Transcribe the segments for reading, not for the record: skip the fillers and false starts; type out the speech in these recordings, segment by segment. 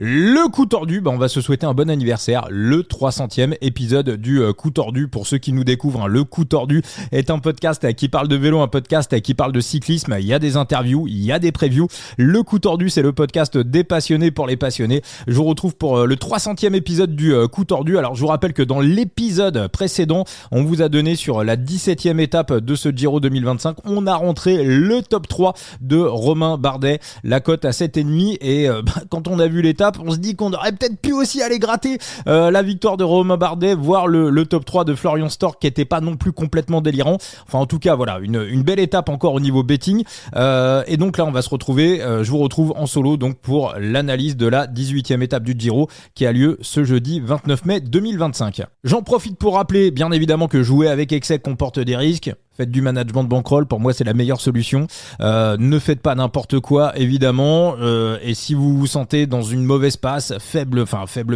Le coup tordu, on va se souhaiter un bon anniversaire, le 300e épisode du coup tordu. Pour ceux qui nous découvrent, le coup tordu est un podcast qui parle de vélo, un podcast qui parle de cyclisme. Il y a des interviews, il y a des previews. Le coup tordu, c'est le podcast des passionnés pour les passionnés. Je vous retrouve pour le 300e épisode du coup tordu. Alors je vous rappelle que dans l'épisode précédent, on vous a donné sur la 17e étape de ce Giro 2025, on a rentré le top 3 de Romain Bardet, la cote à 7,5 et quand on a vu l'étape, on se dit qu'on aurait peut-être pu aussi aller gratter la victoire de Romain Bardet, voire le top 3 de Florian Stork qui était pas non plus complètement délirant. Enfin en tout cas voilà, une belle étape encore au niveau betting. Et donc là on va se retrouver, je vous retrouve en solo donc pour l'analyse de la 18e étape du Giro qui a lieu ce jeudi 29 mai 2025. J'en profite pour rappeler bien évidemment que jouer avec excès comporte des risques. Faites du management de bankroll, pour moi c'est la meilleure solution. Ne faites pas n'importe quoi évidemment, et si vous vous sentez dans une mauvaise passe, faible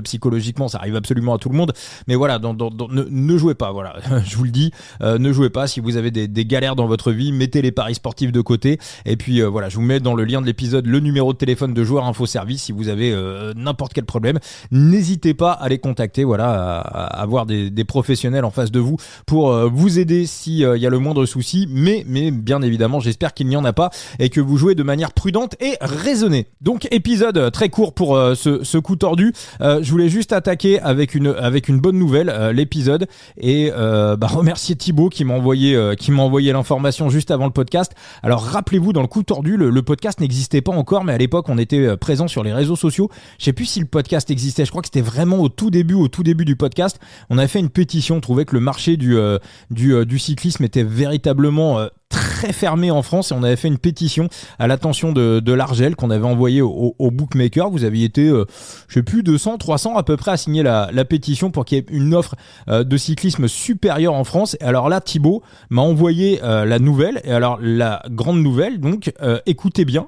psychologiquement, ça arrive absolument à tout le monde, mais voilà, ne jouez pas, voilà, je vous le dis, ne jouez pas. Si vous avez des galères dans votre vie, mettez les paris sportifs de côté, et puis voilà, je vous mets dans le lien de l'épisode le numéro de téléphone de Joueur Info Service si vous avez n'importe quel problème. N'hésitez pas à les contacter, voilà, à avoir des professionnels en face de vous pour vous aider si y a le moindre soucis, mais bien évidemment j'espère qu'il n'y en a pas et que vous jouez de manière prudente et raisonnée. Donc épisode très court pour ce coup tordu. Je voulais juste attaquer avec une bonne nouvelle l'épisode et remercier Thibaut qui m'a envoyé l'information juste avant le podcast. Alors rappelez-vous, dans le coup tordu, le podcast n'existait pas encore, mais à l'époque on était présent sur les réseaux sociaux. Je sais plus si le podcast existait, je crois que c'était vraiment au tout début du podcast. On avait fait une pétition, on trouvait que le marché du cyclisme était véritablement très fermé en France et on avait fait une pétition à l'attention de l'Argel qu'on avait envoyée au bookmaker. Vous aviez été, je sais plus, 200, 300 à peu près à signer la pétition pour qu'il y ait une offre de cyclisme supérieure en France. Et alors là, Thibaut m'a envoyé la nouvelle. Et alors la grande nouvelle, donc écoutez bien.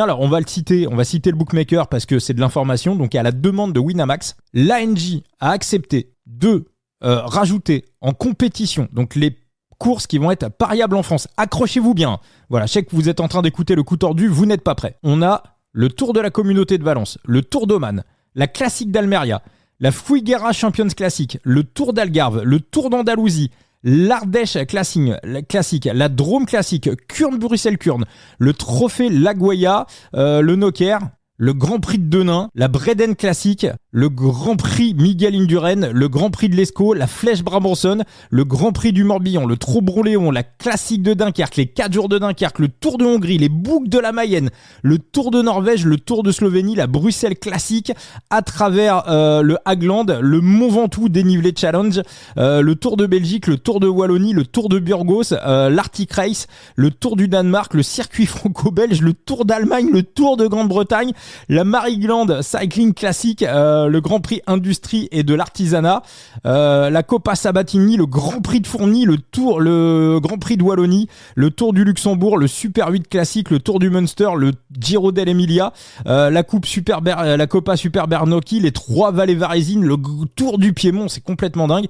Alors on va citer le bookmaker parce que c'est de l'information. Donc à la demande de Winamax, l'ANJ a accepté de rajouter en compétition donc les courses qui vont être pariables en France. Accrochez-vous bien. Voilà, je sais que vous êtes en train d'écouter le coup tordu, vous n'êtes pas prêts. On a le Tour de la Communauté de Valence, le Tour d'Oman, la Classique d'Almeria, la Fouiguera Champions Classic, le Tour d'Algarve, le Tour d'Andalousie, l'Ardèche Classique, la Drôme Classique, Kurn-Bruxelles-Kurn, le Trophée Laguaya, le Noker, le Grand Prix de Denain, la Breden Classique, le Grand Prix Miguel Indurain, le Grand Prix de l'Escaut, la Flèche Brabançonne, le Grand Prix du Morbihan, le Trobron-Léon, la Classique de Dunkerque, les 4 jours de Dunkerque, le Tour de Hongrie, les Boucles de la Mayenne, le Tour de Norvège, le Tour de Slovénie, la Bruxelles Classique, à travers le Hagland, le Mont Ventoux Dénivelé Challenge, le Tour de Belgique, le Tour de Wallonie, le Tour de Burgos, l'Arctic Race, le Tour du Danemark, le Circuit franco-belge, le Tour d'Allemagne, le Tour de Grande-Bretagne, la Maryland Cycling Classic, le Grand Prix Industrie et de l'Artisanat, la Coppa Sabatini, le Grand Prix de Fourni, le Grand Prix de Wallonie, le Tour du Luxembourg, le Super 8 Classique, le Tour du Munster, le Giro dell'Emilia, la Coppa Super Bernocchi, les 3 Vallées Varesines, le Tour du Piémont, c'est complètement dingue,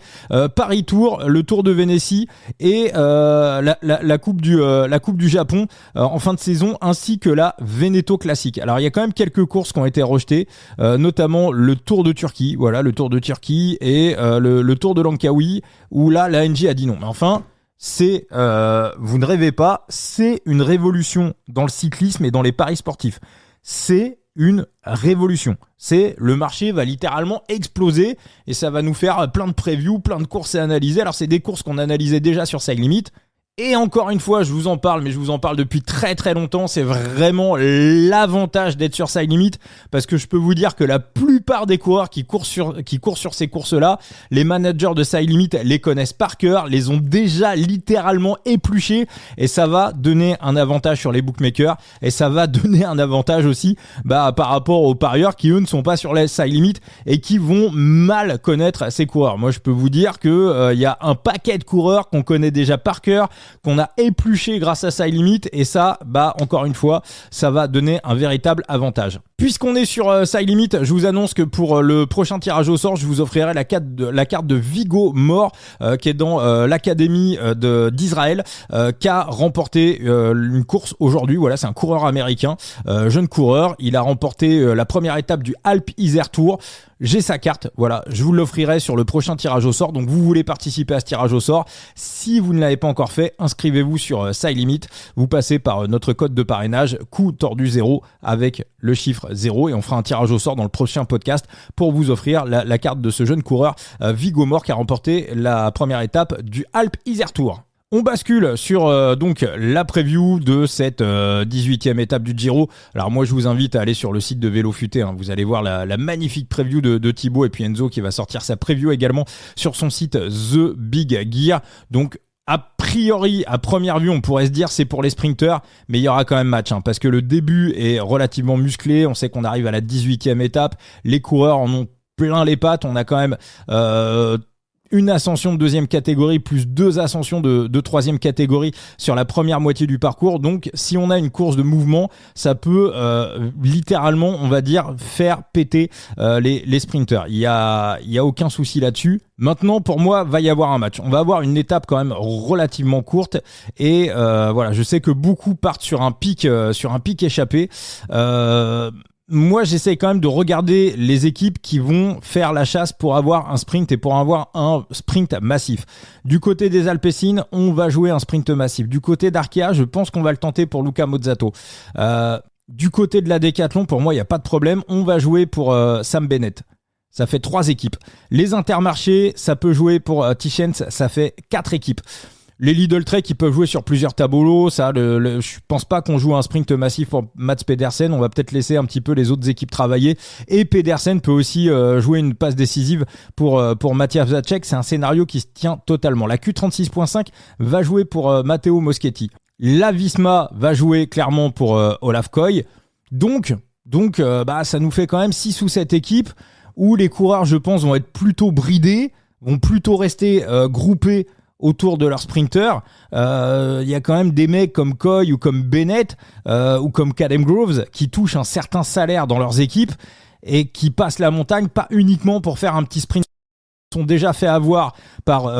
Paris Tour, le Tour de Vénétie et la Coupe du Japon en fin de saison, ainsi que la Veneto Classique. Alors il y a quand même quelques courses qui ont été rejetées, notamment le Tour de Turquie, voilà, le Tour de Turquie et le Tour de Langkawi, où là l'ANJ a dit non. Mais enfin, vous ne rêvez pas, c'est une révolution dans le cyclisme et dans les paris sportifs. C'est une révolution. Le marché va littéralement exploser et ça va nous faire plein de previews, plein de courses à analyser. Alors c'est des courses qu'on analysait déjà sur Side Limit. Et encore une fois, je vous en parle, mais je vous en parle depuis très très longtemps. C'est vraiment l'avantage d'être sur Side Limit parce que je peux vous dire que la plupart des coureurs qui courent sur ces courses-là, les managers de Side Limit les connaissent par cœur, les ont déjà littéralement épluchés et ça va donner un avantage sur les bookmakers et ça va donner un avantage aussi par rapport aux parieurs qui eux ne sont pas sur les Side Limit et qui vont mal connaître ces coureurs. Moi, je peux vous dire que y a un paquet de coureurs qu'on connaît déjà par cœur. qu'on a épluché grâce à Side Limit, et ça, encore une fois, ça va donner un véritable avantage. Puisqu'on est sur Side Limit, je vous annonce que pour le prochain tirage au sort, je vous offrirai la carte de Viggo Mort, qui est dans l'académie d'Israël, qui a remporté une course aujourd'hui. Voilà, c'est un coureur américain, jeune coureur. Il a remporté la première étape du Alp Isère Tour. J'ai sa carte, voilà, je vous l'offrirai sur le prochain tirage au sort. Donc vous voulez participer à ce tirage au sort, si vous ne l'avez pas encore fait, inscrivez-vous sur Side Limit. Vous passez par notre code de parrainage, coup tordu 0 avec le chiffre 0, et on fera un tirage au sort dans le prochain podcast pour vous offrir la carte de ce jeune coureur Viggo Mort qui a remporté la première étape du Alp Isère Tour. On bascule sur donc la preview de cette 18e étape du Giro. Alors moi je vous invite à aller sur le site de Vélo Futé, hein. Vous allez voir la magnifique preview de Thibaut, et puis Enzo qui va sortir sa preview également sur son site The Big Gear. Donc a priori, à première vue, on pourrait se dire c'est pour les sprinters, mais il y aura quand même match, hein, parce que le début est relativement musclé. On sait qu'on arrive à la 18e étape, les coureurs en ont plein les pattes. On a quand même une ascension de deuxième catégorie plus 2 ascensions de troisième catégorie sur la première moitié du parcours. Donc si on a une course de mouvement, ça peut littéralement, on va dire, faire péter les sprinters. Il y a aucun souci là-dessus. Maintenant, pour moi, va y avoir un match. On va avoir une étape quand même relativement courte, et voilà, je sais que beaucoup partent sur un pic échappé. Moi, j'essaie quand même de regarder les équipes qui vont faire la chasse pour avoir un sprint et pour avoir un sprint massif. Du côté des Alpecin, on va jouer un sprint massif. Du côté d'Arkea, je pense qu'on va le tenter pour Luca Mozzato. Du côté de la Décathlon, pour moi, il n'y a pas de problème. On va jouer pour Sam Bennett. Ça fait 3 équipes. Les Intermarchés, ça peut jouer pour Tichens, ça fait 4 équipes. Les Lidl Trek, ils peuvent jouer sur plusieurs tableaux. Ça, je pense pas qu'on joue un sprint massif pour Mats Pedersen. On va peut-être laisser un petit peu les autres équipes travailler. Et Pedersen peut aussi jouer une passe décisive pour Mathias Vacek. C'est un scénario qui se tient totalement. La Q36.5 va jouer pour Matteo Moschetti. La Visma va jouer clairement pour Olaf Koy. Donc, ça nous fait quand même 6 ou 7 équipes où les coureurs, je pense, vont être plutôt bridés, vont plutôt rester groupés autour de leur sprinter. Il y a quand même des mecs comme Koy ou comme Bennett ou comme Cadem Groves qui touchent un certain salaire dans leurs équipes et qui passent la montagne pas uniquement pour faire un petit sprint. Ils sont déjà fait avoir par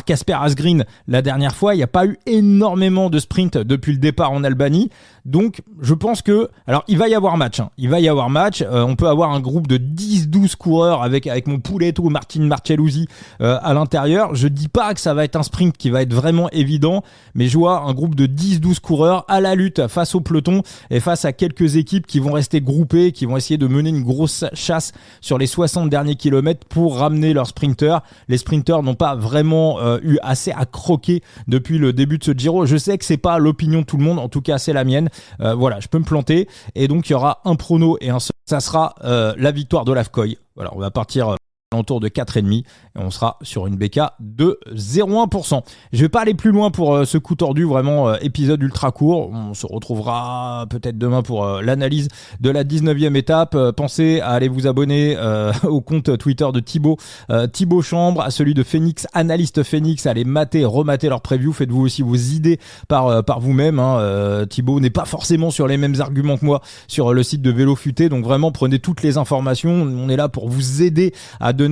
Casper Asgreen la dernière fois. Il n'y a pas eu énormément de sprints depuis le départ en Albanie. Donc, je pense que... Alors, il va y avoir match. Hein. Il va y avoir match. On peut avoir un groupe de 10-12 coureurs avec mon pouletto Martin Marcelluzzi à l'intérieur. Je dis pas que ça va être un sprint qui va être vraiment évident, mais je vois un groupe de 10-12 coureurs à la lutte face au peloton et face à quelques équipes qui vont rester groupées, qui vont essayer de mener une grosse chasse sur les 60 derniers kilomètres pour ramener leurs sprinters. Les sprinters n'ont pas vraiment eu assez à croquer depuis le début de ce Giro. Je sais que c'est pas l'opinion de tout le monde, en tout cas c'est la mienne. Voilà, je peux me planter, et donc il y aura un prono et un seul. Ça sera la victoire d'Olaf Koy. Voilà, on va partir autour de 4,5 et on sera sur une BK de 0,1%. Je vais pas aller plus loin pour ce coup tordu, vraiment épisode ultra court. On se retrouvera peut-être demain pour l'analyse de la 19e étape. Pensez à aller vous abonner au compte Twitter de Thibaut Chambre, à celui de Phoenix, Analyste Phoenix. Allez remater leur preview. Faites-vous aussi vos idées par vous-même. Hein. Thibaut n'est pas forcément sur les mêmes arguments que moi sur le site de Vélo Futé, donc vraiment prenez toutes les informations. On est là pour vous aider à donner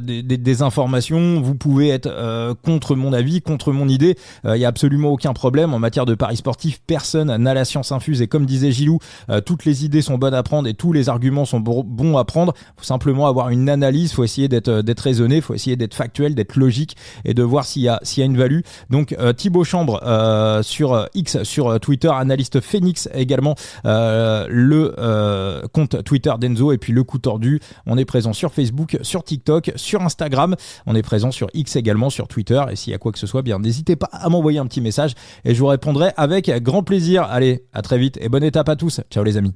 des informations. Vous pouvez être contre mon avis, contre mon idée. Il n'y a absolument aucun problème. En matière de paris sportifs, personne n'a la science infuse. Et comme disait Gilou, toutes les idées sont bonnes à prendre et tous les arguments sont bons à prendre. Il faut simplement avoir une analyse. Il faut essayer d'être raisonné. Il faut essayer d'être factuel, d'être logique et de voir s'il y a une value. Donc Thibaut Chambre sur X, sur Twitter, Analyste Phoenix également, le compte Twitter d'Enzo, et puis le coup tordu. On est présent sur Facebook, sur TikTok, sur Instagram. On est présent sur X également, sur Twitter. Et s'il y a quoi que ce soit, bien n'hésitez pas à m'envoyer un petit message et je vous répondrai avec grand plaisir. Allez, à très vite et bonne étape à tous. Ciao les amis.